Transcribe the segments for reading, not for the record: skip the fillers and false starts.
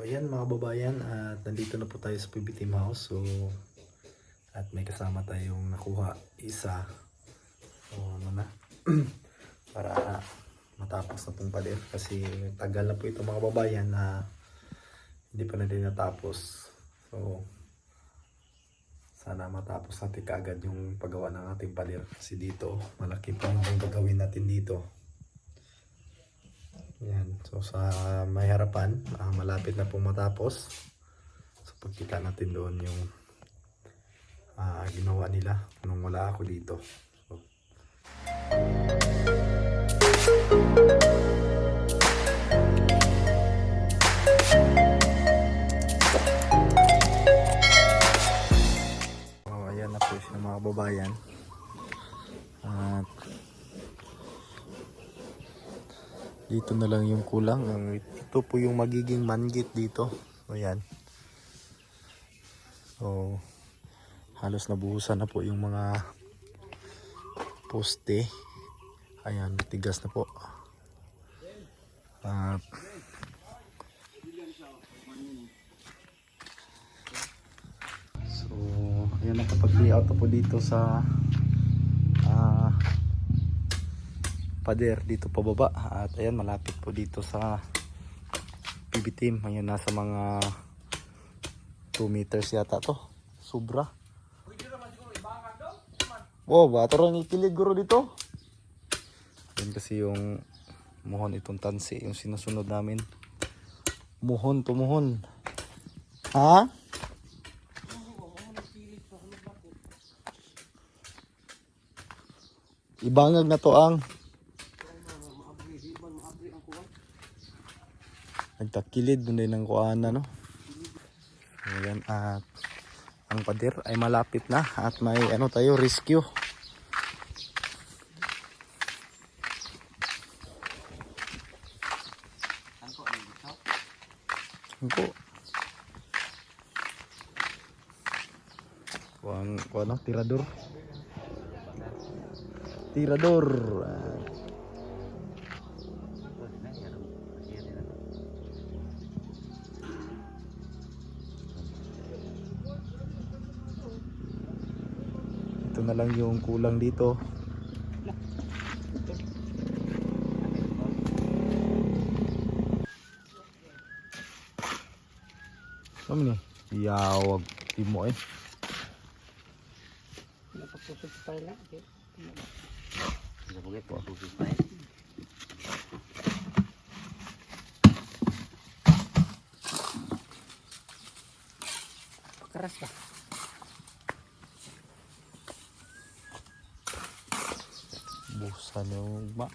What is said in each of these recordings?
Ayan mga babayan, at nandito na po tayo sa PB Team House. So, at may kasama tayong nakuha isa. So, ano na, para matapos na pong pader. Kasi tagal na po ito mga babayan na hindi pa na din natapos. So, sana matapos natin kaagad yung paggawa ng ating pader. Kasi dito, malaki pa yung gagawin natin dito. Yan. So sa may harapan, malapit na pong matapos. So pagkita natin doon yung ginawa nila nung wala ako dito. So, ayan na po siya mga babayan. At dito na lang yung kulang. Ito po yung magiging man gate dito. So yan. So halos nabuhusan na po yung mga poste. Ayan, tigas na po. At so ayan, nakapag-layout na po dito sa pader dito pababa. At ayan, malapit po dito sa PB Team. Ayan, nasa mga 2 meters yata to. Sobra. Wow, bato rin ikilig guro dito. Yan kasi yung muhon itong tansi, yung sinusunod namin. Muhon to muhon. Ha? Ibangag na to ang nagtakilid doon din ng kuana, no? Ayan, at ang pader ay malapit na at may ano tayo, rescue. Angko. Kuano, tirador. Tirador. Ito na lang yung kulang dito. Ano ni? Yawag timo eh. Napapusog pa rin lang. Napagay po. Pakaras ka. Busan yung ugma.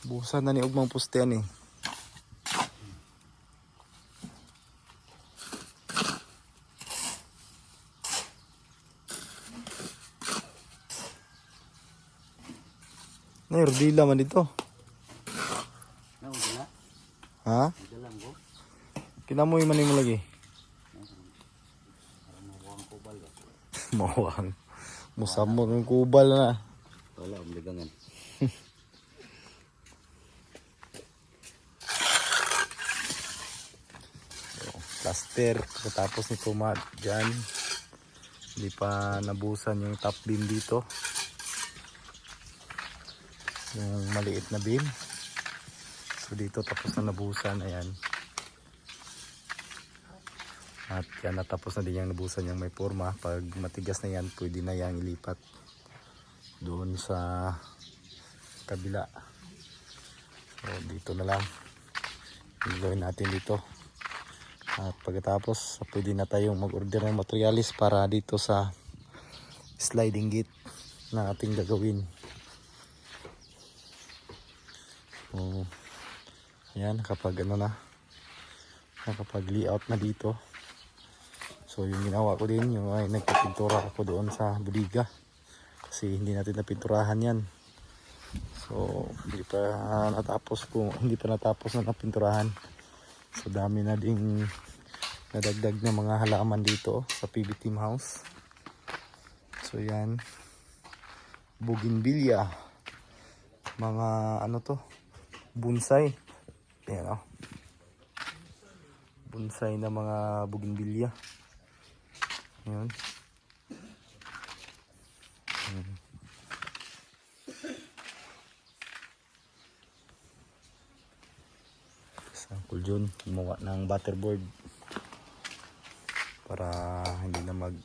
Busan na ni ugmang pustean eh. Nairdila man dito. Ha? Kinamoy man mo lagi. Mawang. Musamo ng kubal na. Wala, umigangan. Plaster. Tapos nito dyan. Hindi pa nabusan yung top beam dito. Yung maliit na beam. So dito tapos na nabusan. Ayan. At yan, natapos na din yung nabusan yung may forma. Pag matigas na yan, pwede na yang ilipat doon sa kabila. So dito na lang gawin natin dito. At pagkatapos, pwede na tayong mag-order ng materialis para dito sa sliding gate na ating gagawin. So ayan, kapag ano na, nakapag layout na dito. So yung ginawa ko din, yung ay nagpapintura ako doon sa bodega. Kasi hindi natin napinturahan yan. So hindi pa natapos na napinturahan. So dami na ding nadagdag na mga halaman dito sa PB Team House. So yan, bougainvillea, mga ano to, bonsai. Ayan o. bonsai na mga bougainvillea. Ayan. Sa Uncle John, gumawa ng butterboard para hindi na mag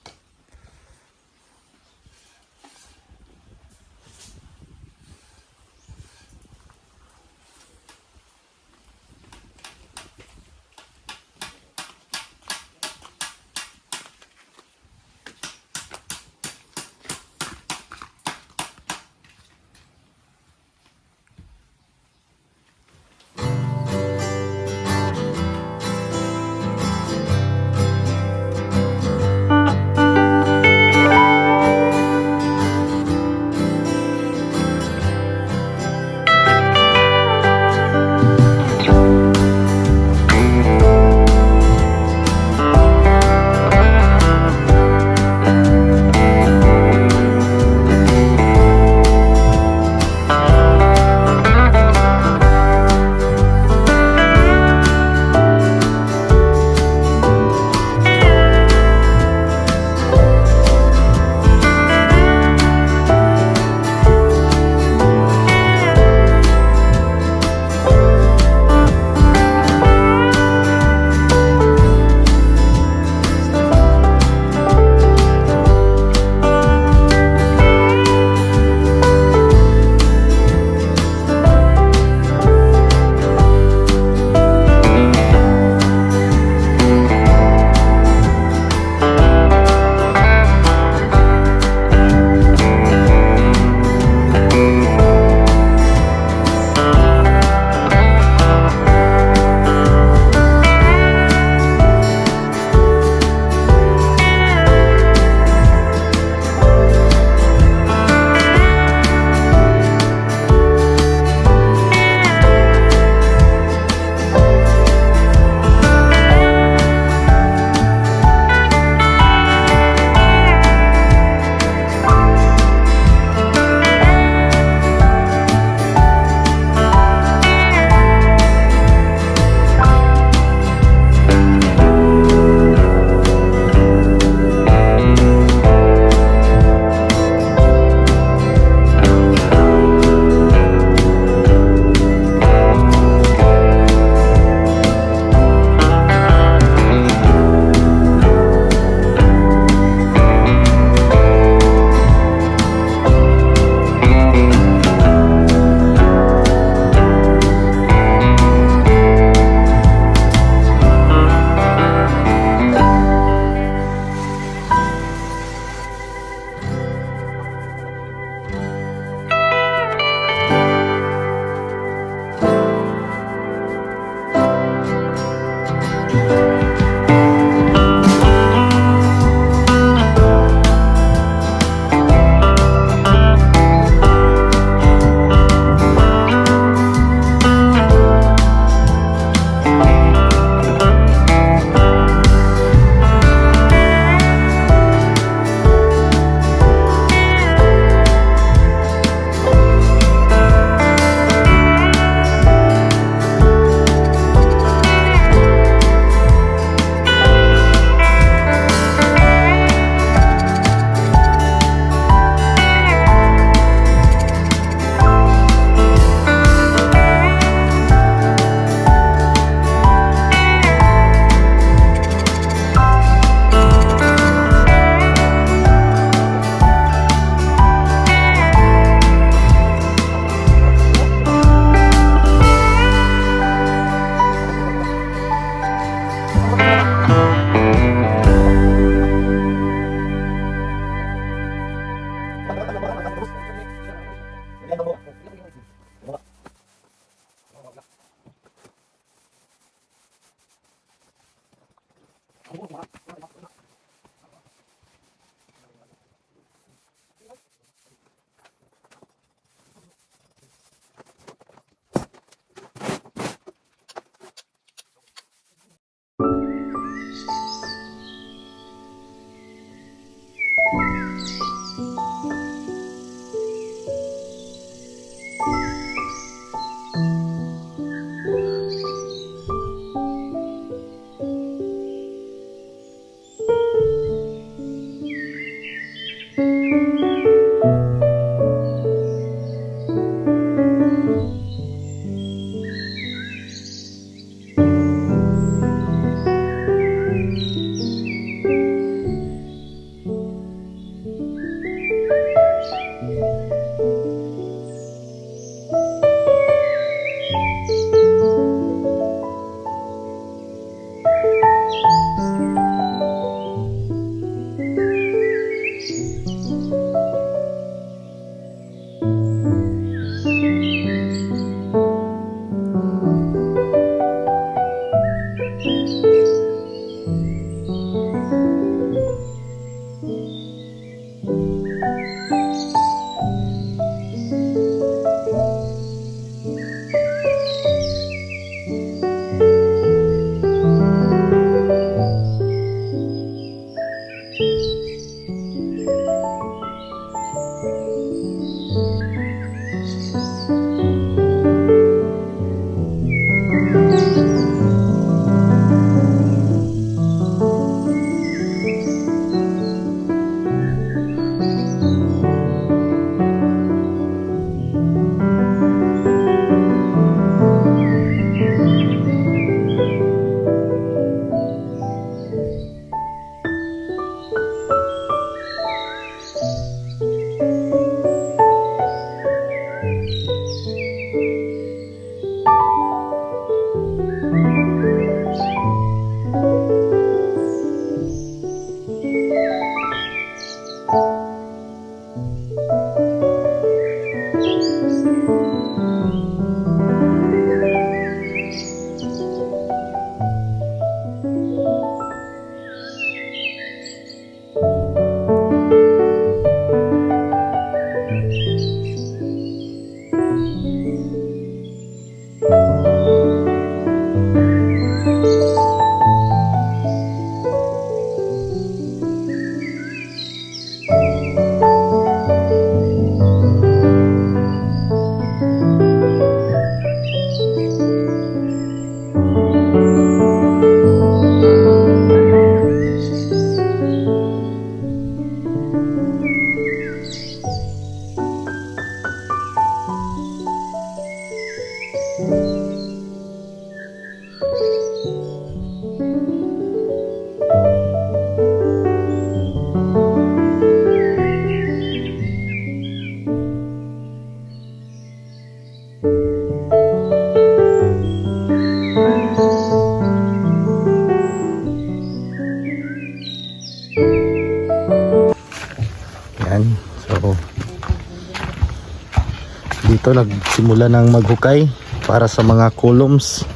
ito nagsimula ng maghukay para sa mga columns.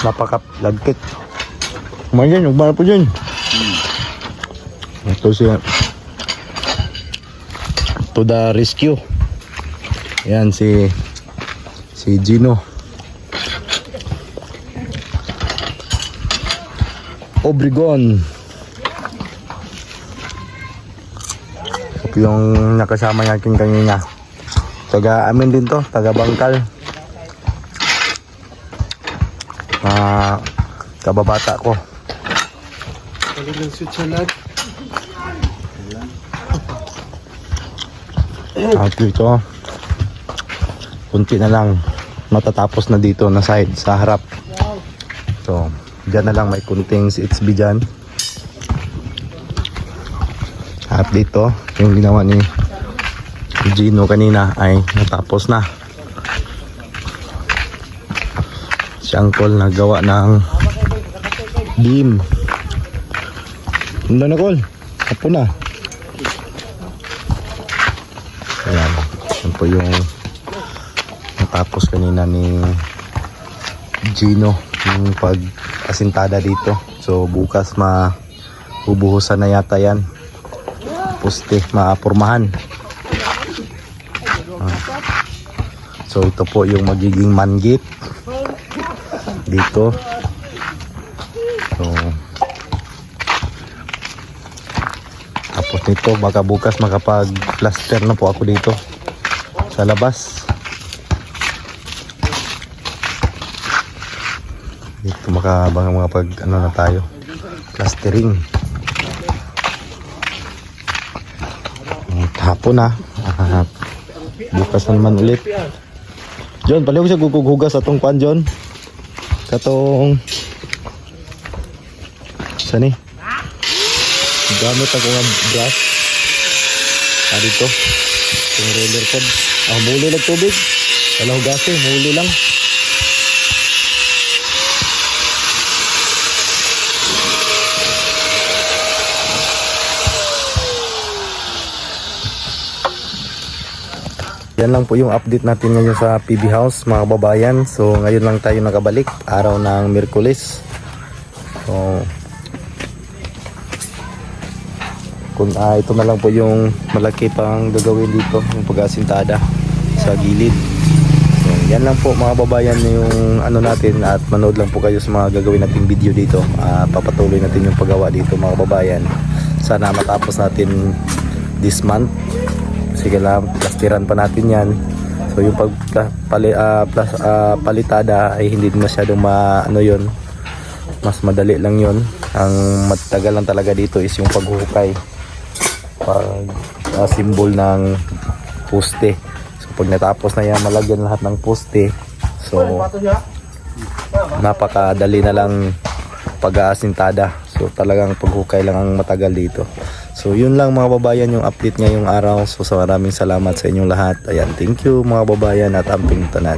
Napakalagkit. Kumain ugma po dyan. Ito siya. To the rescue. Yan si Gino. Obregon. Yung nakasama natin kanina. Taga amin din to, taga Bangkal. Kababata ko. Talagang Switzerland. At dito, kunti na lang matatapos na dito na side sa harap. So, dyan na lang may kunting CHB dyan. At dito, yung ginawa ni Gino kanina ay natapos na. Si Uncle nagawa ng beam. Hindi na Col, hapo na. Ayan, yan po yung natapos kanina ni Gino, yung pag-asintada dito. So bukas mabubuhusan na yata yan. Poste, maapurmahan. So ito po yung magiging man gate dito. So tapos nito baka bukas makapag-plaster na po ako dito sa labas. Dito makapag ano na tayo, plastering. Hapon na. Bukas na naman ulit. John, paliw siya gugugas atong kwan John. Katong sani? Gamit ako ng brush. Dito. Yung roller pod. Muli lang tubig. Wala hugase, muli lang. Yan lang po yung update natin ngayon sa PB House mga kababayan. So ngayon lang tayo nakabalik, araw ng Miyerkules. So kung ito na lang po yung malaki pang gagawin dito, yung pag-asintada sa gilid. So yan lang po mga kababayan yung ano natin, at manood lang po kayo sa mga gagawin nating video dito. Papatuloy natin yung paggawa dito mga kababayan. Sana matapos natin this month. Sige lang, plastiran pa natin yan. So yung palitada ay hindi masyadong ano yun. Mas madali lang yun. Ang matagal lang talaga dito is yung paghuhukay. Symbol ng poste. So pag natapos na yan, malagyan lahat ng poste. So napakadali na lang pag-aasintada. So talagang paghukay lang ang matagal dito. So yun lang mga babayan yung update ngayong araw. So maraming salamat sa inyong lahat. Ayan, thank you mga babayan at amping tanan.